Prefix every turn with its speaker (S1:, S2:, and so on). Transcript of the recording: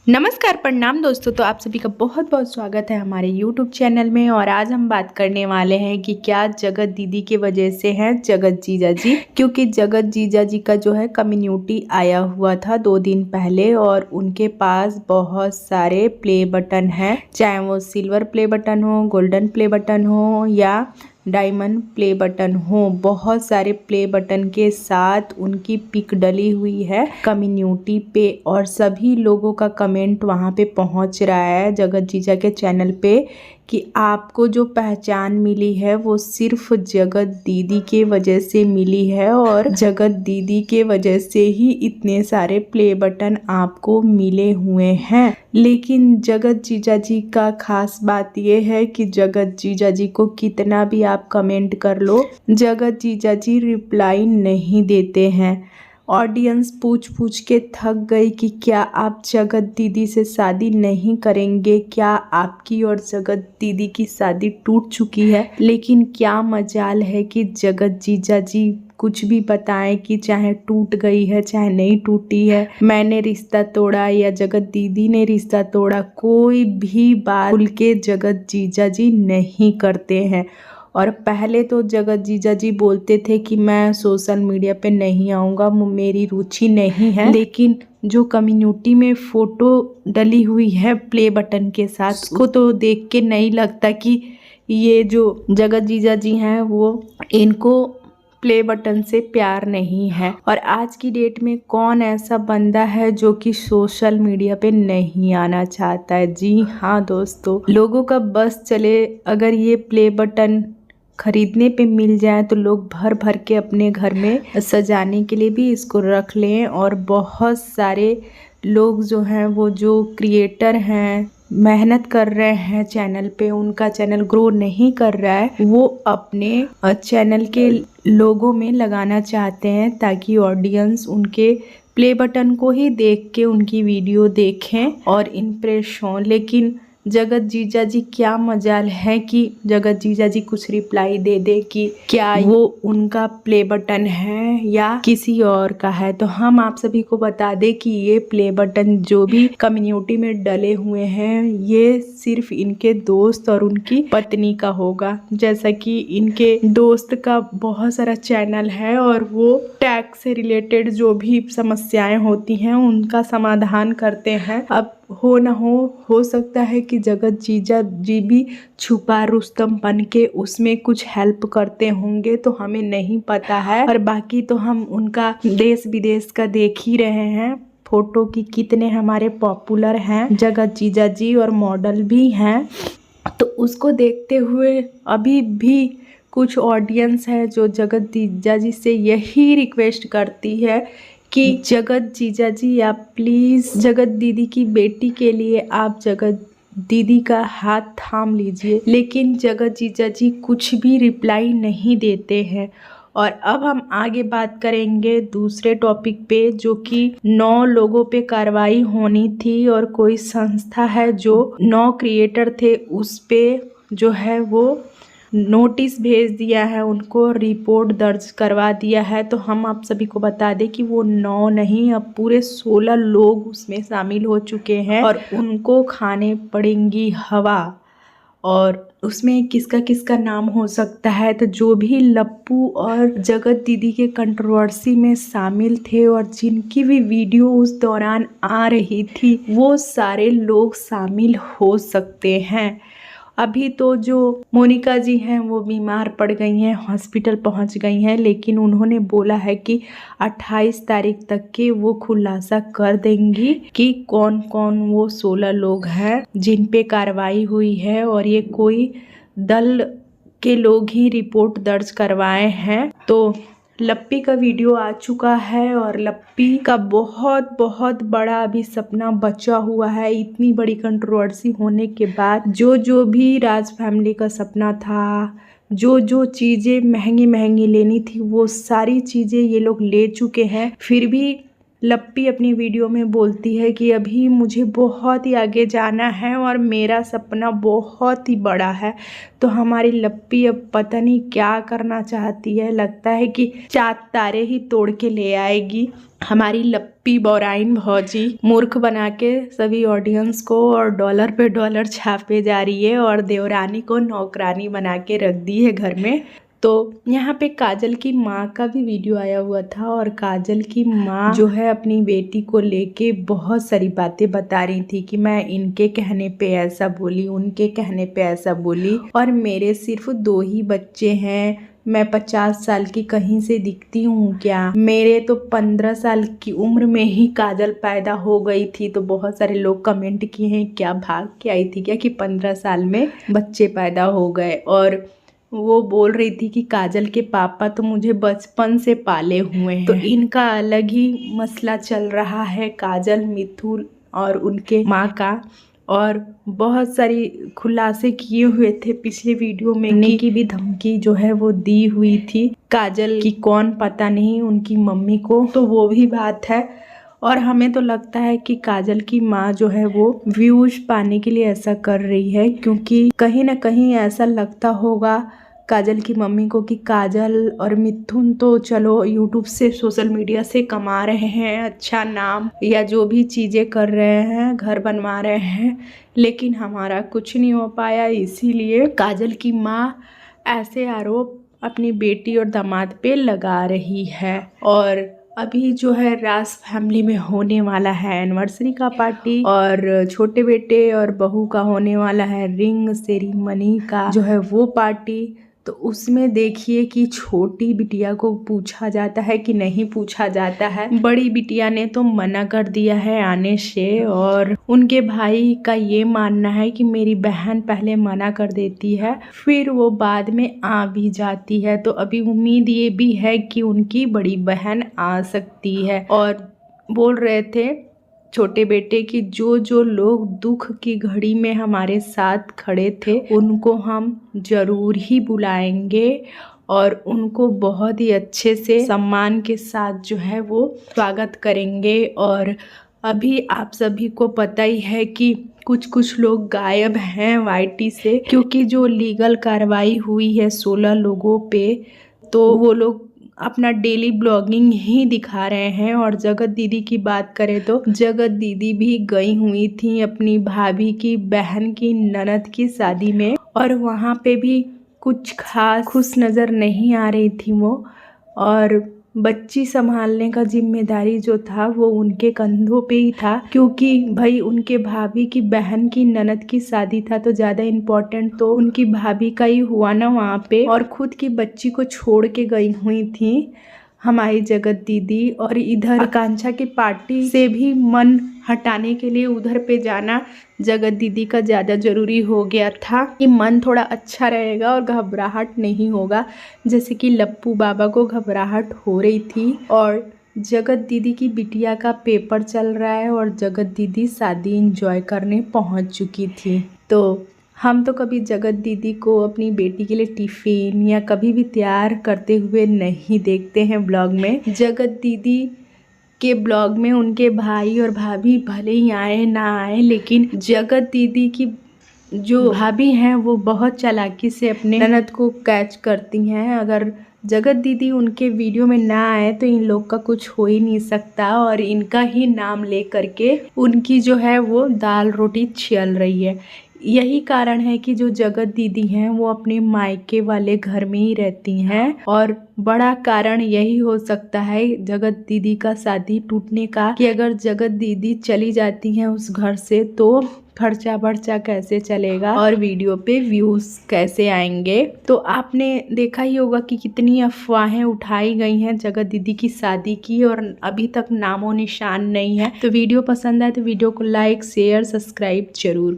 S1: नमस्कार प्रणाम दोस्तों। तो आप सभी का बहुत बहुत स्वागत है हमारे YouTube चैनल में। और आज हम बात करने वाले हैं कि क्या जगत दीदी के वजह से हैं जगत जीजा जी, क्योंकि जगत जीजा जी का जो है कम्युनिटी आया हुआ था 2 दिन पहले और उनके पास बहुत सारे प्ले बटन हैं, चाहे वो सिल्वर प्ले बटन हो, गोल्डन प्ले बटन हो या डायमंड प्ले बटन हो। बहुत सारे प्ले बटन के साथ उनकी पिक डली हुई है कम्युनिटी पे और सभी लोगों का कमेंट वहाँ पे पहुँच रहा है जगत जीजा के चैनल पे कि आपको जो पहचान मिली है वो सिर्फ जगत दीदी के वजह से मिली है और जगत दीदी के वजह से ही इतने सारे प्ले बटन आपको मिले हुए हैं। लेकिन जगत जीजा जी का खास बात यह है कि जगत जीजा जी को कितना भी आप कमेंट कर लो, जगत जीजा जी रिप्लाई नहीं देते हैं। ऑडियंस पूछ पूछ के थक गई कि क्या आप जगत दीदी से शादी नहीं करेंगे, क्या आपकी और जगत दीदी की शादी टूट चुकी है। लेकिन क्या मजाल है कि जगत जीजा जी कुछ भी बताएं कि चाहे टूट गई है चाहे नहीं टूटी है, मैंने रिश्ता तोड़ा या जगत दीदी ने रिश्ता तोड़ा, कोई भी बात खुल के जगत जीजा जी नहीं करते हैं। और पहले तो जगत जीजा जी बोलते थे कि मैं सोशल मीडिया पे नहीं आऊँगा, मेरी रुचि नहीं है। लेकिन जो कम्युनिटी में फ़ोटो डली हुई है प्ले बटन के साथ, उसको तो देख के नहीं लगता कि ये जो जगत जीजा जी हैं वो इनको प्ले बटन से प्यार नहीं है। और आज की डेट में कौन ऐसा बंदा है जो कि सोशल मीडिया पे नहीं आना चाहता है। जी हाँ दोस्तों, लोगों का बस चले अगर ये प्ले बटन खरीदने पे मिल जाए तो लोग भर भर के अपने घर में सजाने के लिए भी इसको रख लें। और बहुत सारे लोग जो हैं वो जो क्रिएटर हैं मेहनत कर रहे हैं चैनल पे, उनका चैनल ग्रो नहीं कर रहा है, वो अपने चैनल के लोगों में लगाना चाहते हैं ताकि ऑडियंस उनके प्ले बटन को ही देख के उनकी वीडियो देखें और इम्प्रेस हों। लेकिन जगत जीजा जी क्या मजाल है कि जगत जीजा जी कुछ रिप्लाई दे दे कि क्या वो उनका प्ले बटन है या किसी और का है। तो हम आप सभी को बता दें कि ये प्ले बटन जो भी कम्युनिटी में डले हुए हैं ये सिर्फ इनके दोस्त और उनकी पत्नी का होगा। जैसा कि इनके दोस्त का बहुत सारा चैनल है और वो टैक्स से रिलेटेड जो भी समस्याएं होती हैं उनका समाधान करते हैं। अब हो ना हो सकता है कि जगत जीजा जी भी छुपा रुस्तम बन के उसमें कुछ हेल्प करते होंगे, तो हमें नहीं पता है। और बाकी तो हम उनका देश विदेश का देख ही रहे हैं, फोटो की कितने हमारे पॉपुलर हैं जगत जीजा जी और मॉडल भी हैं। तो उसको देखते हुए अभी भी कुछ ऑडियंस है जो जगत जीजा जी से यही रिक्वेस्ट करती है कि जगत जीजा जी आप प्लीज़ जगत दीदी की बेटी के लिए आप जगत दीदी का हाथ थाम लीजिए। लेकिन जगत जीजा जी कुछ भी रिप्लाई नहीं देते हैं। और अब हम आगे बात करेंगे दूसरे टॉपिक पे, जो कि 9 लोगों पे कार्रवाई होनी थी और कोई संस्था है जो 9 क्रिएटर थे उस पे जो है वो नोटिस भेज दिया है, उनको रिपोर्ट दर्ज करवा दिया है। तो हम आप सभी को बता दें कि वो 9 नहीं अब पूरे 16 लोग उसमें शामिल हो चुके हैं और उनको खाने पड़ेंगी हवा। और उसमें किसका किसका नाम हो सकता है, तो जो भी लप्पू और जगत दीदी के कंट्रोवर्सी में शामिल थे और जिनकी भी वीडियो उस दौरान आ रही थी वो सारे लोग शामिल हो सकते हैं। अभी तो जो मोनिका जी हैं वो बीमार पड़ गई हैं, हॉस्पिटल पहुंच गई हैं, लेकिन उन्होंने बोला है कि 28 तारीख तक के वो खुलासा कर देंगी कि कौन कौन वो 16 लोग हैं जिन पे कार्रवाई हुई है। और ये कोई दल के लोग ही रिपोर्ट दर्ज करवाए हैं। तो लप्पी का वीडियो आ चुका है और लप्पी का बहुत बहुत बड़ा अभी सपना बचा हुआ है। इतनी बड़ी कंट्रोवर्सी होने के बाद जो भी राज फैमिली का सपना था, जो चीज़ें महंगी महंगी लेनी थी वो सारी चीज़ें ये लोग ले चुके हैं। फिर भी लप्पी अपनी वीडियो में बोलती है कि अभी मुझे बहुत ही आगे जाना है और मेरा सपना बहुत ही बड़ा है। तो हमारी लप्पी अब पता नहीं क्या करना चाहती है, लगता है कि 4 तारे ही तोड़ के ले आएगी। हमारी लप्पी बौराइन भौजी मूर्ख बना के सभी ऑडियंस को और डॉलर पे डॉलर छापे जा रही है और देवरानी को नौकरानी बना के रख दी है घर में। तो यहाँ पे काजल की माँ का भी वीडियो आया हुआ था और काजल की माँ जो है अपनी बेटी को लेके बहुत सारी बातें बता रही थी कि मैं इनके कहने पे ऐसा बोली, उनके कहने पे ऐसा बोली और मेरे सिर्फ 2 ही बच्चे हैं, मैं 50 साल की कहीं से दिखती हूँ क्या? मेरे तो 15 साल की उम्र में ही काजल पैदा हो गई थी। तो बहुत सारे लोग कमेंट किए हैं क्या भाग के आई थी क्या कि 15 साल में बच्चे पैदा हो गए। और वो बोल रही थी कि काजल के पापा तो मुझे बचपन से पाले हुए हैं। तो इनका अलग ही मसला चल रहा है, काजल, मिथुन और उनके माँ का। और बहुत सारी खुलासे किए हुए थे पिछले वीडियो में की भी धमकी जो है वो दी हुई थी काजल की, कौन पता नहीं, उनकी मम्मी को। तो वो भी बात है और हमें तो लगता है कि काजल की माँ जो है वो व्यूज पाने के लिए ऐसा कर रही है, क्योंकि कहीं ना कहीं ऐसा लगता होगा काजल की मम्मी को कि काजल और मिथुन तो चलो यूट्यूब से, सोशल मीडिया से कमा रहे हैं अच्छा नाम या जो भी चीज़ें कर रहे हैं, घर बनवा रहे हैं, लेकिन हमारा कुछ नहीं हो पाया। इसीलिए काजल की माँ ऐसे आरोप अपनी बेटी और दामाद पे लगा रही है। और अभी जो है राज फैमिली में होने वाला है एनिवर्सरी का पार्टी और छोटे बेटे और बहू का होने वाला है रिंग सेरेमनी का जो है वो पार्टी। तो उसमें देखिए कि छोटी बिटिया को पूछा जाता है कि नहीं पूछा जाता है। बड़ी बिटिया ने तो मना कर दिया है आने से और उनके भाई का ये मानना है कि मेरी बहन पहले मना कर देती है फिर वो बाद में आ भी जाती है। तो अभी उम्मीद ये भी है कि उनकी बड़ी बहन आ सकती है। और बोल रहे थे छोटे बेटे कि जो जो लोग दुख की घड़ी में हमारे साथ खड़े थे उनको हम जरूर ही बुलाएंगे और उनको बहुत ही अच्छे से सम्मान के साथ जो है वो स्वागत करेंगे। और अभी आप सभी को पता ही है कि कुछ लोग गायब हैं YT से, क्योंकि जो लीगल कार्रवाई हुई है 16 लोगों पे, तो वो लोग अपना डेली ब्लॉगिंग ही दिखा रहे हैं। और जगत दीदी की बात करें तो जगत दीदी भी गई हुई थी अपनी भाभी की बहन की ननद की शादी में और वहाँ पे भी कुछ खास खुश नज़र नहीं आ रही थी वो। और बच्ची संभालने का जिम्मेदारी जो था वो उनके कंधों पे ही था, क्योंकि भाई उनके भाभी की बहन की ननद की शादी था तो ज़्यादा इम्पोर्टेंट तो उनकी भाभी का ही हुआ ना वहाँ पे। और खुद की बच्ची को छोड़ के गई हुई थी हमारी जगत दीदी और इधर आकांक्षा की पार्टी से भी मन हटाने के लिए उधर पे जाना जगत दीदी का ज़्यादा ज़रूरी हो गया था कि मन थोड़ा अच्छा रहेगा और घबराहट नहीं होगा, जैसे कि लप्पू बाबा को घबराहट हो रही थी। और जगत दीदी की बिटिया का पेपर चल रहा है और जगत दीदी शादी एंजॉय करने पहुंच चुकी थी। तो हम तो कभी जगत दीदी को अपनी बेटी के लिए टिफ़िन या कभी भी तैयार करते हुए नहीं देखते हैं ब्लॉग में। जगत दीदी के ब्लॉग में उनके भाई और भाभी भले ही आए ना आए, लेकिन जगत दीदी की जो भाभी हैं वो बहुत चालाकी से अपने ननद को कैच करती हैं। अगर जगत दीदी उनके वीडियो में ना आए तो इन लोग का कुछ हो ही नहीं सकता और इनका ही नाम ले करके उनकी जो है वो दाल रोटी चल रही है। यही कारण है कि जो जगत दीदी हैं वो अपने मायके वाले घर में ही रहती हैं और बड़ा कारण यही हो सकता है जगत दीदी का शादी टूटने का कि अगर जगत दीदी चली जाती हैं उस घर से तो खर्चा बर्चा कैसे चलेगा और वीडियो पे व्यूज कैसे आएंगे। तो आपने देखा ही होगा कि कितनी अफवाहें उठाई गई हैं जगत दीदी की शादी की और अभी तक नामो निशान नहीं है। तो वीडियो पसंद आए तो वीडियो को लाइक शेयर सब्सक्राइब जरूर